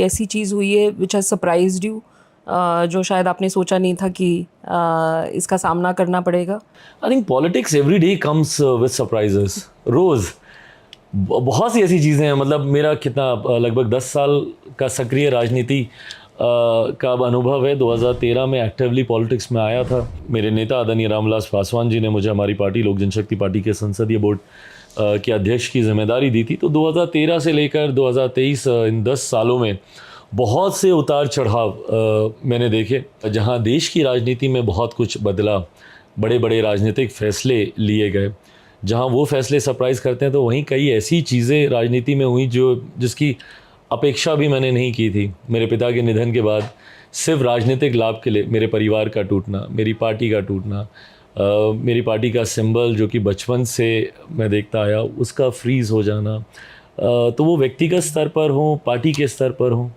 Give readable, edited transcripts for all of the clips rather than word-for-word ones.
ऐसी चीज़ हुई है विच हैज़ सरप्राइज्ड यू, जो शायद आपने सोचा नहीं था कि इसका सामना करना पड़ेगा? I think politics every day comes with surprises रोज़। बहुत सी ऐसी चीज़ें हैं, मतलब मेरा कितना लगभग 10 साल का सक्रिय राजनीति का अब अनुभव है। 2013 में एक्टिवली पॉलिटिक्स में आया था। मेरे नेता आदरणीय रामविलास पासवान जी ने मुझे हमारी पार्टी लोक जनशक्ति पार्टी के संसदीय बोर्ड के अध्यक्ष की जिम्मेदारी दी थी। तो 2013 से लेकर 2023 इन 10 सालों में बहुत से उतार चढ़ाव मैंने देखे, जहां देश की राजनीति में बहुत कुछ बदला, बड़े बड़े राजनीतिक फैसले लिए गए। जहां वो फैसले सरप्राइज़ करते हैं तो वहीं कई ऐसी चीज़ें राजनीति में हुई जिसकी अपेक्षा भी मैंने नहीं की थी। मेरे पिता के निधन के बाद सिर्फ राजनीतिक लाभ के लिए मेरे परिवार का टूटना, मेरी पार्टी का टूटना, मेरी पार्टी का सिंबल जो कि बचपन से मैं देखता आया उसका फ्रीज़ हो जाना, तो वो व्यक्तिगत स्तर पर हो, पार्टी के स्तर पर हो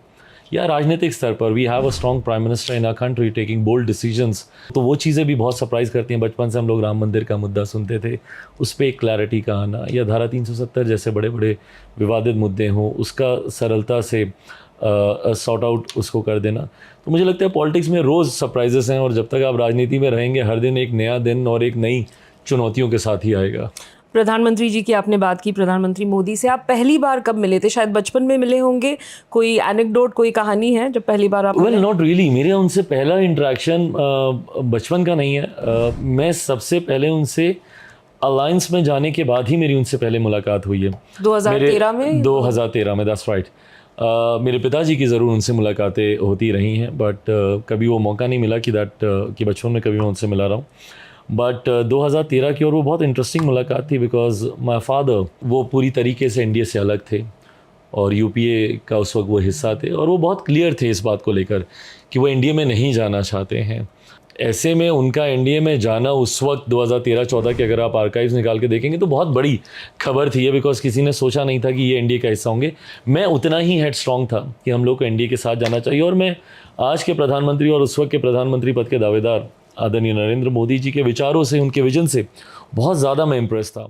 या राजनीतिक स्तर पर, we have a strong prime minister in our country taking bold decisions. तो वो चीज़ें भी बहुत सरप्राइज़ करती हैं। बचपन से हम लोग राम मंदिर का मुद्दा सुनते थे, उस पर एक क्लैरिटी का आना, या धारा 370 जैसे बड़े बड़े विवादित मुद्दे हों उसका सरलता से सॉर्ट आउट उसको कर देना। तो मुझे लगता है पॉलिटिक्स में रोज़ सरप्राइजेस हैं, और जब तक आप राजनीति में रहेंगे हर दिन एक नया दिन और एक नई चुनौतियों के साथ ही आएगा। प्रधानमंत्री जी की आपने बात की, प्रधानमंत्री मोदी से आप पहली बार कब मिले थे? शायद बचपन में मिले होंगे। कोई एनेक्डोट, कोई कहानी है जब पहली बार आप वेल नॉट रियली, मेरे उनसे पहला इंटरेक्शन बचपन का नहीं है। मैं सबसे पहले उनसे अलायंस में जाने के बाद ही मेरी उनसे पहले मुलाकात हुई है। 2013 में? 2013 में, दैट्स राइट। मेरे पिताजी की ज़रूर उनसे मुलाकातें होती रही हैं, बट कभी वो मौका नहीं मिला कि बचपन में कभी मैं उनसे मिला रहा हूँ। बट 2013 की, और वो बहुत इंटरेस्टिंग मुलाकात थी बिकॉज माई फादर वो पूरी तरीके से एनडीए से अलग थे और यूपीए का उस वक्त वो हिस्सा थे, और वो बहुत क्लियर थे इस बात को लेकर कि वो एनडीए में नहीं जाना चाहते हैं। ऐसे में उनका एनडीए में जाना उस वक्त 2013-14 के अगर आप आर्काइव्स निकाल के देखेंगे तो बहुत बड़ी खबर थी ये, बिकॉज किसी ने सोचा नहीं था कि ये एनडीए का हिस्सा होंगे। मैं उतना ही हेड स्ट्रॉन्ग था कि हम लोग को एनडीए के साथ जाना चाहिए, और मैं आज के प्रधानमंत्री और उस वक्त के प्रधानमंत्री पद के दावेदार आदरणीय नरेंद्र मोदी जी के विचारों से, उनके विजन से बहुत ज़्यादा मैं इम्प्रेस था।